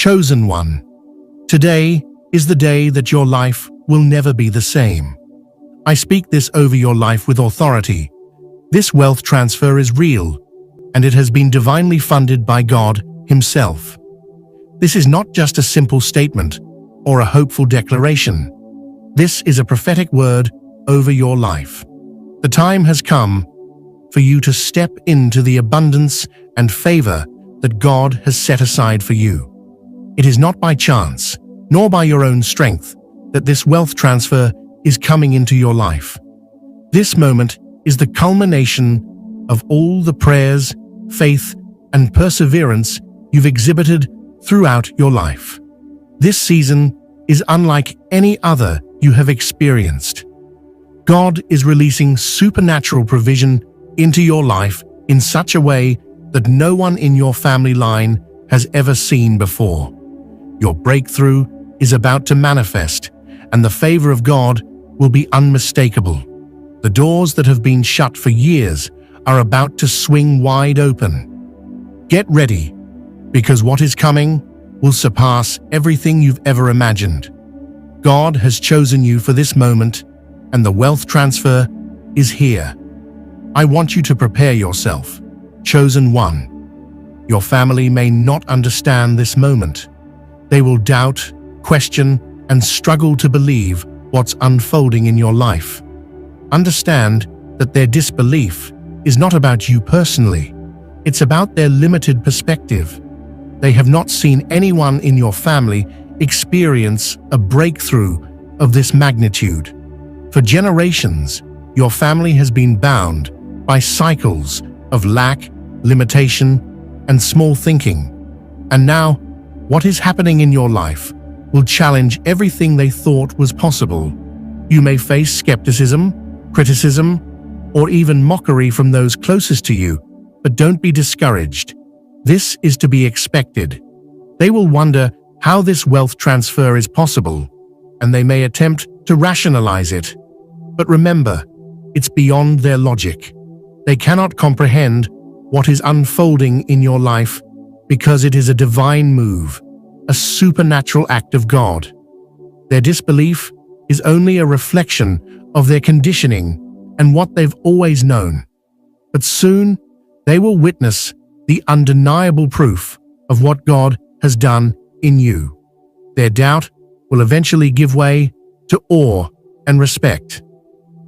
Chosen one, today is the day that your life will never be the same. I speak this over your life with authority. This wealth transfer is real, and it has been divinely funded by God Himself. This is not just a simple statement or a hopeful declaration. This is a prophetic word over your life. The time has come for you to step into the abundance and favor that God has set aside for you. It is not by chance, nor by your own strength, that this wealth transfer is coming into your life. This moment is the culmination of all the prayers, faith, and perseverance you've exhibited throughout your life. This season is unlike any other you have experienced. God is releasing supernatural provision into your life in such a way that no one in your family line has ever seen before. Your breakthrough is about to manifest, and the favor of God will be unmistakable. The doors that have been shut for years are about to swing wide open. Get ready, because what is coming will surpass everything you've ever imagined. God has chosen you for this moment, and the wealth transfer is here. I want you to prepare yourself. Chosen one. Your family may not understand this moment. They will doubt, question, and struggle to believe what's unfolding in your life. Understand that their disbelief is not about you personally. It's about their limited perspective. They have not seen anyone in your family experience a breakthrough of this magnitude. For generations, your family has been bound by cycles of lack, limitation, and small thinking. And now, what is happening in your life will challenge everything they thought was possible. You may face skepticism, criticism, or even mockery from those closest to you, but don't be discouraged. This is to be expected. They will wonder how this wealth transfer is possible, and they may attempt to rationalize it. But remember, it's beyond their logic. They cannot comprehend what is unfolding in your life because it is a divine move, a supernatural act of God. Their disbelief is only a reflection of their conditioning and what they've always known. But soon, they will witness the undeniable proof of what God has done in you. Their doubt will eventually give way to awe and respect.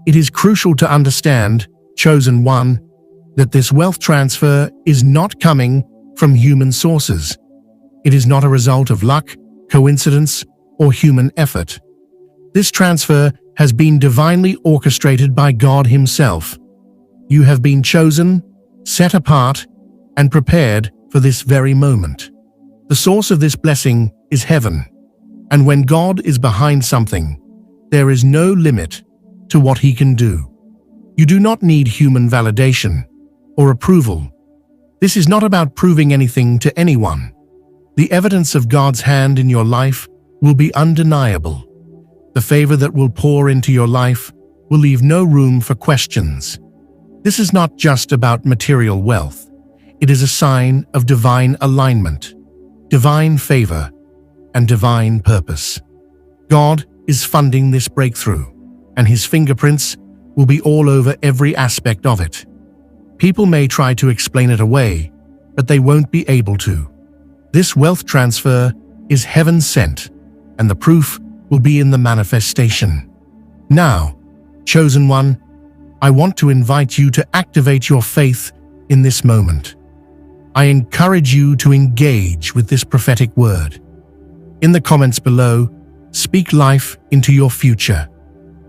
It is crucial to understand, chosen one, that this wealth transfer is not coming from human sources. It is not a result of luck, coincidence, or human effort. This transfer has been divinely orchestrated by God Himself. You have been chosen, set apart, and prepared for this very moment. The source of this blessing is heaven, and when God is behind something, there is no limit to what He can do. You do not need human validation or approval. This is not about proving anything to anyone. The evidence of God's hand in your life will be undeniable. The favor that will pour into your life will leave no room for questions. This is not just about material wealth. It is a sign of divine alignment, divine favor, and divine purpose. God is funding this breakthrough, and His fingerprints will be all over every aspect of it. People may try to explain it away, but they won't be able to. This wealth transfer is heaven sent, and the proof will be in the manifestation. Now, chosen one, I want to invite you to activate your faith in this moment. I encourage you to engage with this prophetic word. In the comments below, speak life into your future.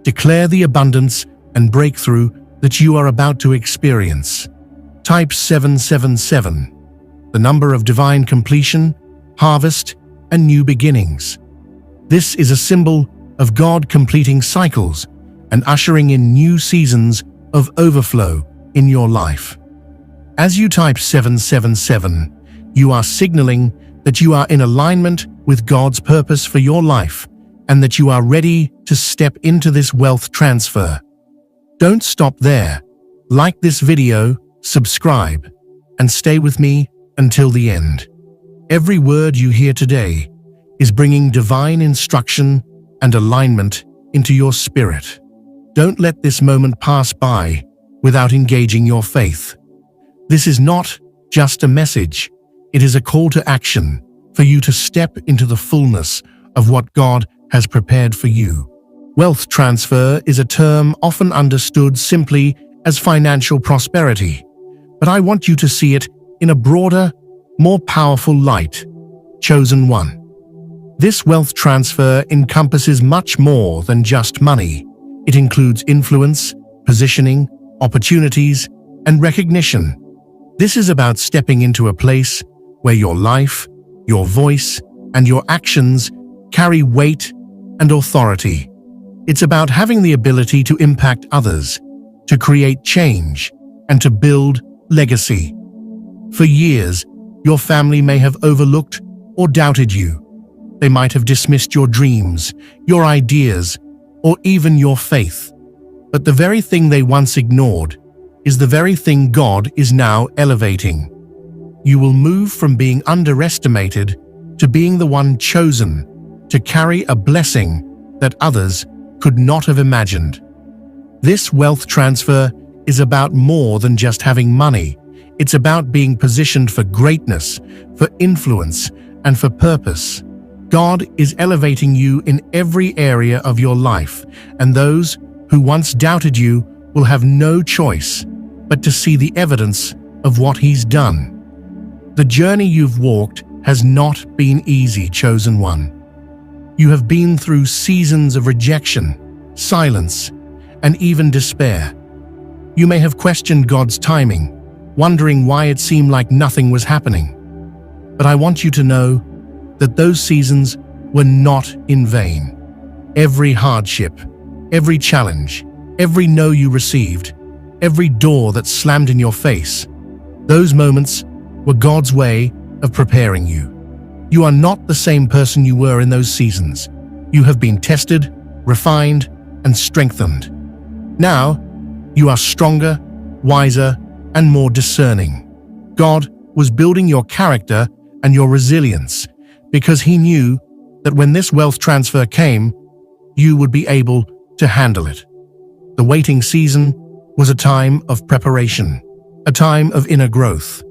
Declare the abundance and breakthrough that you are about to experience. Type 777, the number of divine completion, harvest, and new beginnings. This is a symbol of God completing cycles and ushering in new seasons of overflow in your life. As you type 777, you are signaling that you are in alignment with God's purpose for your life and that you are ready to step into this wealth transfer. Don't stop there. Like this video, subscribe, and stay with me until the end. Every word you hear today is bringing divine instruction and alignment into your spirit. Don't let this moment pass by without engaging your faith. This is not just a message, it is a call to action for you to step into the fullness of what God has prepared for you. Wealth transfer is a term often understood simply as financial prosperity, but I want you to see it in a broader, more powerful light. Chosen one. This wealth transfer encompasses much more than just money. It includes influence, positioning, opportunities, and recognition. This is about stepping into a place where your life, your voice, and your actions carry weight and authority. It's about having the ability to impact others, to create change, and to build legacy. For years, your family may have overlooked or doubted you. They might have dismissed your dreams, your ideas, or even your faith. But the very thing they once ignored is the very thing God is now elevating. You will move from being underestimated to being the one chosen to carry a blessing that others could not have imagined. This wealth transfer is about more than just having money. It's about being positioned for greatness, for influence, and for purpose. God is elevating you in every area of your life, and those who once doubted you will have no choice but to see the evidence of what He's done. The journey you've walked has not been easy, chosen one. You have been through seasons of rejection, silence, and even despair. You may have questioned God's timing, wondering why it seemed like nothing was happening. But I want you to know that those seasons were not in vain. Every hardship, every challenge, every no you received, every door that slammed in your face, those moments were God's way of preparing you. You are not the same person you were in those seasons. You have been tested, refined, and strengthened. Now, you are stronger, wiser, and more discerning. God was building your character and your resilience because He knew that when this wealth transfer came, you would be able to handle it. The waiting season was a time of preparation, a time of inner growth,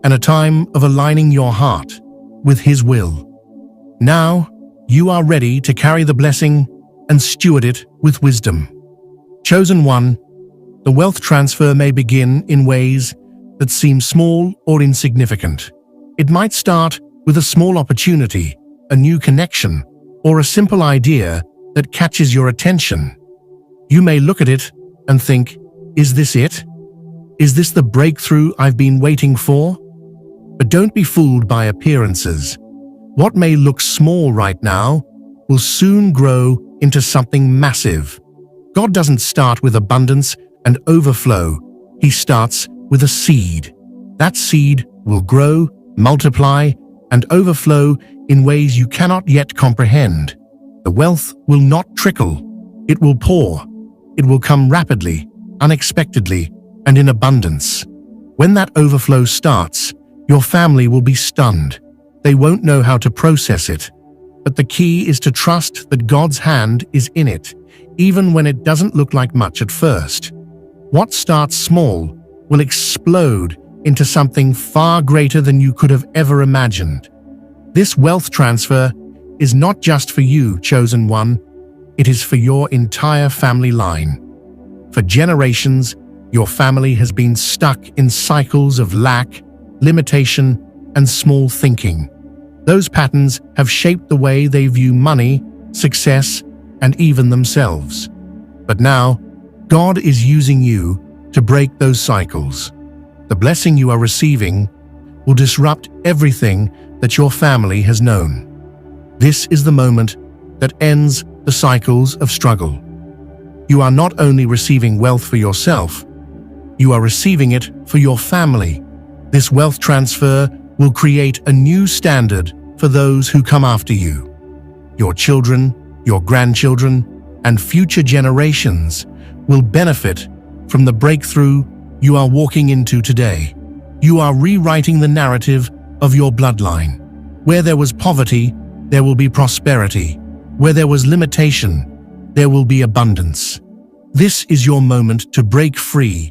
and a time of aligning your heart with His will. Now, you are ready to carry the blessing and steward it with wisdom. Chosen one, the wealth transfer may begin in ways that seem small or insignificant. It might start with a small opportunity, a new connection, or a simple idea that catches your attention. You may look at it and think, is this it? Is this the breakthrough I've been waiting for? But don't be fooled by appearances. What may look small right now will soon grow into something massive. God doesn't start with abundance and overflow. He starts with a seed. That seed will grow, multiply, and overflow in ways you cannot yet comprehend. The wealth will not trickle. It will pour. It will come rapidly, unexpectedly, and in abundance. When that overflow starts, your family will be stunned. They won't know how to process it. But the key is to trust that God's hand is in it, even when it doesn't look like much at first. What starts small will explode into something far greater than you could have ever imagined. This wealth transfer is not just for you, chosen one. It is for your entire family line. For generations, your family has been stuck in cycles of lack, limitation, and small thinking. Those patterns have shaped the way they view money, success, and even themselves. But now, God is using you to break those cycles. The blessing you are receiving will disrupt everything that your family has known. This is the moment that ends the cycles of struggle. You are not only receiving wealth for yourself, you are receiving it for your family. This wealth transfer will create a new standard for those who come after you. Your children, your grandchildren, and future generations will benefit from the breakthrough you are walking into today. You are rewriting the narrative of your bloodline. Where there was poverty, there will be prosperity. Where there was limitation, there will be abundance. This is your moment to break free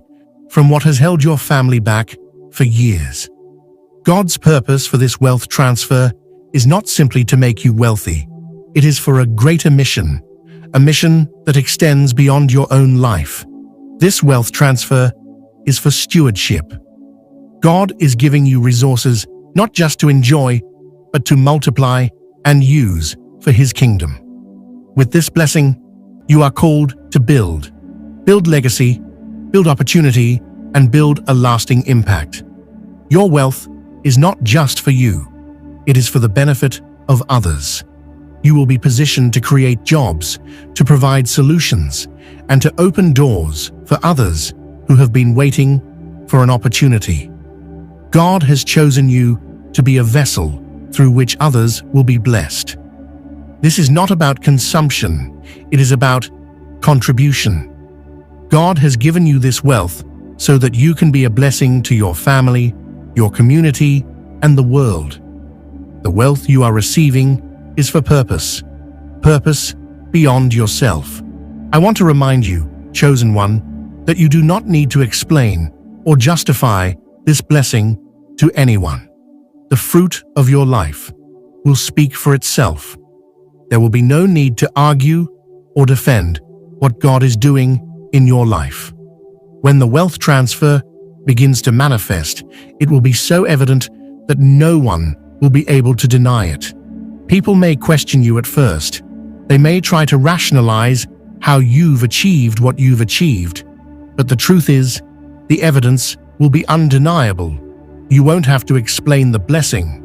from what has held your family back for years. God's purpose for this wealth transfer is not simply to make you wealthy. It is for a greater mission, a mission that extends beyond your own life. This wealth transfer is for stewardship. God is giving you resources not just to enjoy, but to multiply and use for His kingdom. With this blessing, you are called to build legacy, build opportunity, and build a lasting impact. Your wealth is not just for you. It is for the benefit of others. You will be positioned to create jobs, to provide solutions, and to open doors for others who have been waiting for an opportunity. God has chosen you to be a vessel through which others will be blessed. This is not about consumption, it is about contribution. God has given you this wealth so that you can be a blessing to your family, your community, and the world. The wealth you are receiving is for purpose beyond yourself. I want to remind you, chosen one, that you do not need to explain or justify this blessing to anyone. The fruit of your life will speak for itself. There will be no need to argue or defend what God is doing in your life. When the wealth transfer begins to manifest, it will be so evident that no one will be able to deny it. People may question you at first. They may try to rationalize how you've achieved what you've achieved. But the truth is, the evidence will be undeniable. You won't have to explain the blessing.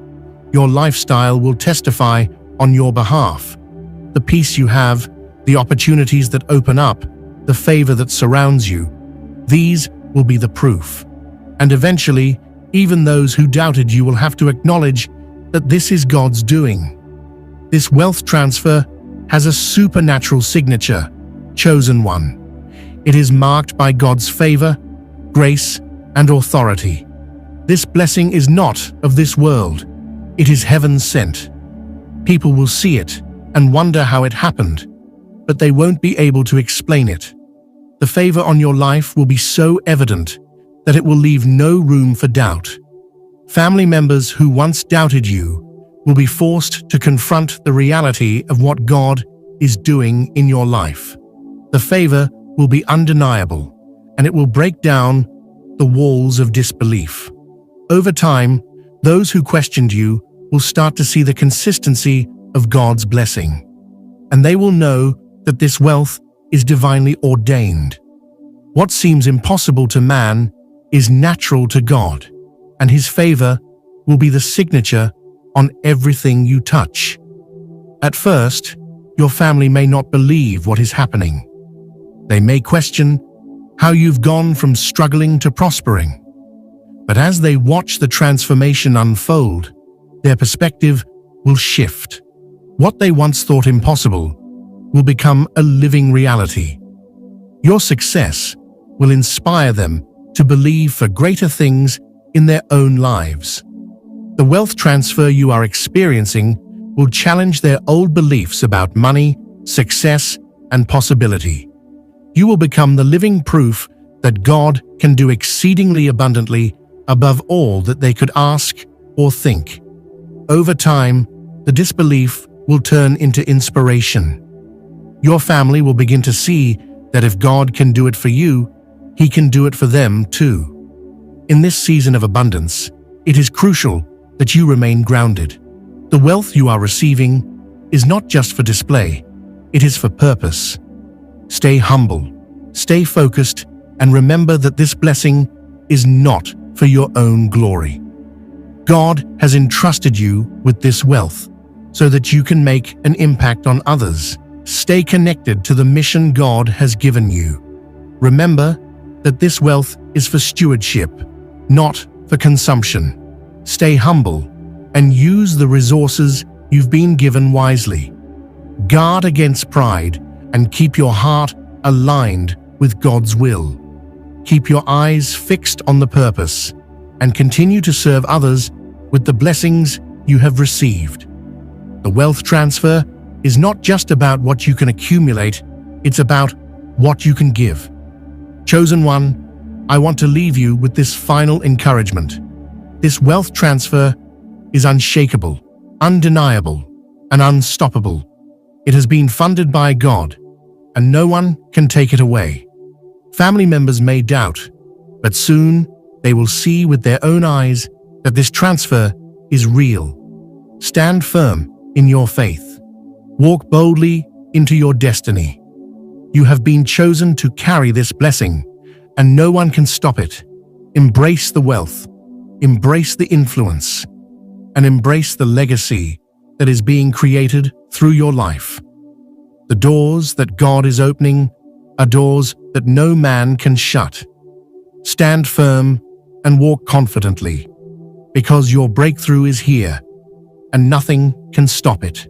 Your lifestyle will testify on your behalf. The peace you have, the opportunities that open up, the favor that surrounds you, these will be the proof. And eventually, even those who doubted you will have to acknowledge that this is God's doing. This wealth transfer has a supernatural signature, chosen one. It is marked by God's favor, grace, and authority. This blessing is not of this world. It is heaven sent. People will see it and wonder how it happened, but they won't be able to explain it. The favor on your life will be so evident that it will leave no room for doubt. Family members who once doubted you will be forced to confront the reality of what God is doing in your life. The favor will be undeniable, and it will break down the walls of disbelief. Over time, those who questioned you will start to see the consistency of God's blessing, and they will know that this wealth is divinely ordained. What seems impossible to man is natural to God, and His favor will be the signature on everything you touch. At first, your family may not believe what is happening. They may question how you've gone from struggling to prospering. But as they watch the transformation unfold, their perspective will shift. What they once thought impossible will become a living reality. Your success will inspire them to believe for greater things in their own lives. The wealth transfer you are experiencing will challenge their old beliefs about money, success, and possibility. You will become the living proof that God can do exceedingly abundantly above all that they could ask or think. Over time, the disbelief will turn into inspiration. Your family will begin to see that if God can do it for you, He can do it for them too. In this season of abundance, it is crucial that you remain grounded. The wealth you are receiving is not just for display, it is for purpose. Stay humble, stay focused, and remember that this blessing is not for your own glory. God has entrusted you with this wealth so that you can make an impact on others. Stay connected to the mission God has given you. Remember that this wealth is for stewardship, not for consumption. Stay humble and use the resources you've been given wisely. Guard against pride and keep your heart aligned with God's will. Keep your eyes fixed on the purpose and continue to serve others with the blessings you have received. The wealth transfer is not just about what you can accumulate, it's about what you can give. Chosen one, I want to leave you with this final encouragement. This wealth transfer is unshakable, undeniable, and unstoppable. It has been funded by God, and no one can take it away. Family members may doubt, but soon they will see with their own eyes that this transfer is real. Stand firm in your faith. Walk boldly into your destiny. You have been chosen to carry this blessing, and no one can stop it. Embrace the wealth, embrace the influence, and embrace the legacy that is being created through your life. The doors that God is opening are doors that no man can shut. Stand firm and walk confidently, because your breakthrough is here, and nothing can stop it.